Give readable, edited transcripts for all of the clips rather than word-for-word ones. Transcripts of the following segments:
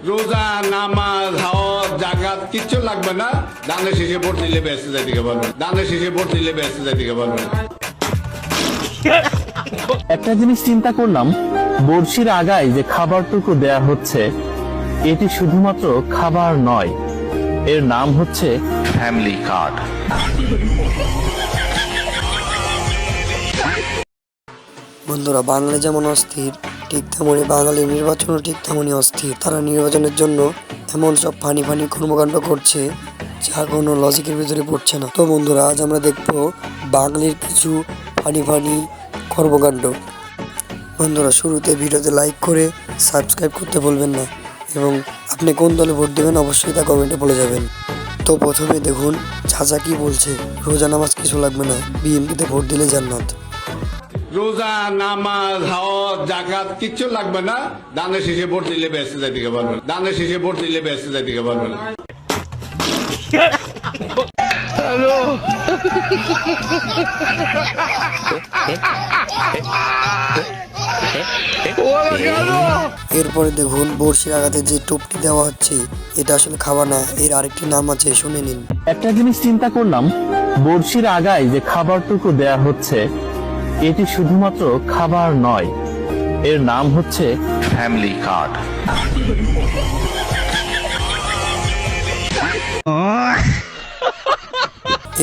রোজা নামাজ হজ জাকাত কিচ্ছু লাগবে না, দানের শেষে ভোট দিলে বেঁচে যাইতে পারবেন, দানের শেষে ভোট দিলে বেঁচে যাইতে পারবেন। একটা জিনিস চিন্তা করলাম, বড়শির আগায় যে খাবারটুকু দেয়া হচ্ছে এটি শুধুমাত্র খাবার নয়, এর নাম হচ্ছে ফ্যামিলি কার্ড। বন্ধুরা, বাঙালি যেমন অস্থির ঠিক তেমনি বাঙালির নির্বাচনও ঠিক তেমনই অস্থির। তারা নির্বাচনের জন্য এমন সব ফানি কর্মকাণ্ড করছে যা কোনো লজিকের ভিতরে পড়ছে না। তো বন্ধুরা, আজ আমরা দেখবো বাঙালির কিছু ফানি কর্মকাণ্ড। বন্ধুরা, শুরুতে ভিডিওতে লাইক করে সাবস্ক্রাইব করতে ভুলবেন না এবং আপনি কোন দলে ভোট দেবেন অবশ্যই তা কমেন্টে বলে যাবেন। তো প্রথমে দেখুন চাচা কি বলছে, রোজা নামাজ কিছু লাগবে না, বিএনপিতে ভোট দিলে জান্নাত। রোজা নামাজ হজ জাকাত কিচ্ছু লাগবে না, দানের শেষে ভোট দিলে বেঁচে যাইতে পারবেন, দানের শেষে ভোট দিলে বেঁচে যাইতে পারবেন। এরপরে দেখুন বড়শির আঘাতে যে টোপটি দেওয়া হচ্ছে এটা আসলে খাওয়া না, এর আরেকটি নাম আছে, শুনে নিন। একটা জিনিস চিন্তা করলাম, বড়শির আগায় যে খাবারটুকু দেয়া হচ্ছে এটি শুধুমাত্র খাবার নয়, এর নাম হচ্ছে ফ্যামিলি কার্ড।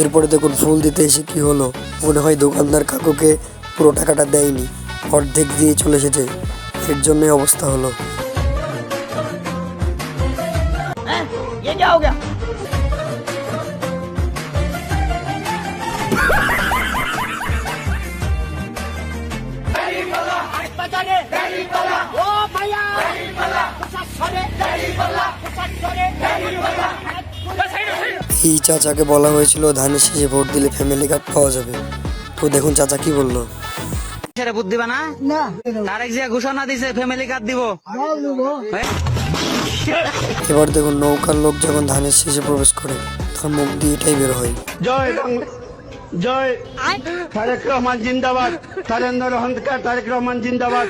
এরপরে দেখুন ফুল দিতে এসে কি হলো, মনে হয় দোকানদার কাকুকে পুরো টাকাটা দেয়নি, অর্ধেক দিয়ে চলে এসেছে, এর জন্যই অবস্থা হলো। এই চাচাকে বলা হয়েছিল ধানের শেষে ভোট দিলে ফ্যামিলি কার্ড পাওয়া যাবে। তো দেখুন চাচা কি বললো। ভোট দিবা না, তারেক জিয়া ঘোষণা দিছে ফ্যামিলি কার্ড দিব। এবার দেখুন নৌকার লোক যখন ধানের শেষে প্রবেশ করে তার মুখ দিয়ে এটাই বের হয়। জয় বাংলা, জয় তারেক রহমান জিন্দাবাদ, তারেন্দ্র রহমান তারেক রহমান জিন্দাবাদ।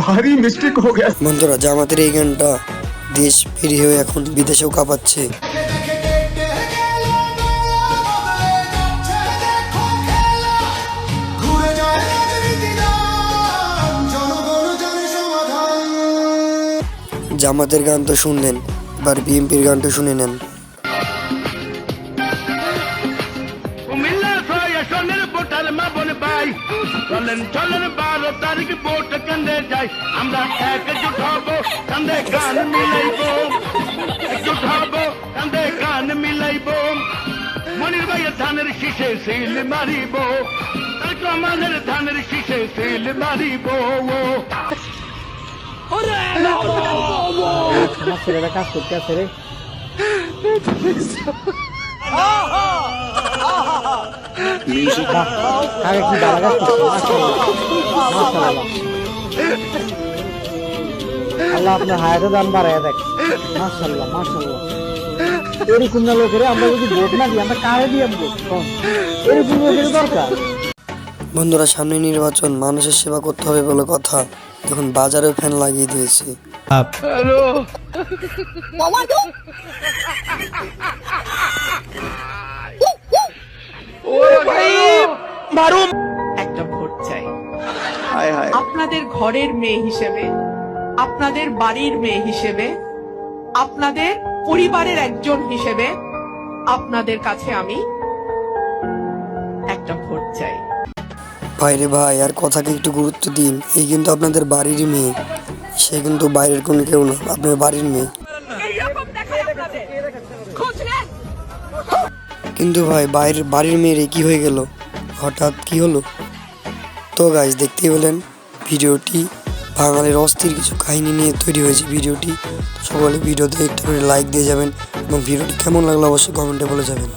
भारी मिस्टेक हो गया। বন্ধুরা, জামাতের এই গানটা দেশ বেরিয়ে হয়ে এখন বিদেশেও কাঁপাচ্ছে। জামাতের গান তো শুনলেন, এবার বিএনপির গানটা শুনে নেন। চলেন চলেন 12 তারিখ ভোট কেন্দ্রে যাই, আমরা একজুট হব, কান্দে গান মিলাইব, একজুট হব, কান্দে গান মিলাইব, মনির ভাইয়ের ধানের শীষে সিল মারিব, তারেক রহমানের ধানের শীষে সিল মারিব। ছেলেরা কাজ করতে আছে রে। আল্লাহ আপনার হায়াতে দান বাড়ায় দেখ। মাশাআল্লাহ মাশাআল্লাহ, এরকম না লোকের আমরা যদি ভোট না দিই আমরা কারে দিয়ে ভোট, এরকম লোকের দরকার। বন্ধুরা, সামনে নির্বাচন, মানুষের সেবা করতে হবে বলে কথা, এখন বাজারে ফ্যান লাগিয়ে দিয়েছে। একটা ভোট চাই আপনাদের ঘরের মেয়ে হিসেবে, আপনাদের বাড়ির মেয়ে হিসেবে, আপনাদের পরিবারের একজন হিসেবে আপনাদের কাছে আমি একটা ভোট চাই। ভাইরে ভাই, আর কথাকে একটু গুরুত্ব দিন, এই কিন্তু আপনাদের বাড়িরই মেয়ে, সে কিন্তু বাইরের কোনো কেউ না, আপনার বাড়ির মেয়ে। কিন্তু ভাই বাড়ির মেয়ের কি হয়ে গেল, হঠাৎ কি হলো? তো গাইস, দেখতেই পেলেন ভিডিওটি বাঙালির অস্থির কিছু কাহিনী নিয়ে তৈরি হয়েছে ভিডিওটি। সকলে ভিডিওতে একটা করে লাইক দিয়ে যাবেন এবং ভিডিওটি কেমন লাগলো অবশ্যই কমেন্টে বলে যাবেন।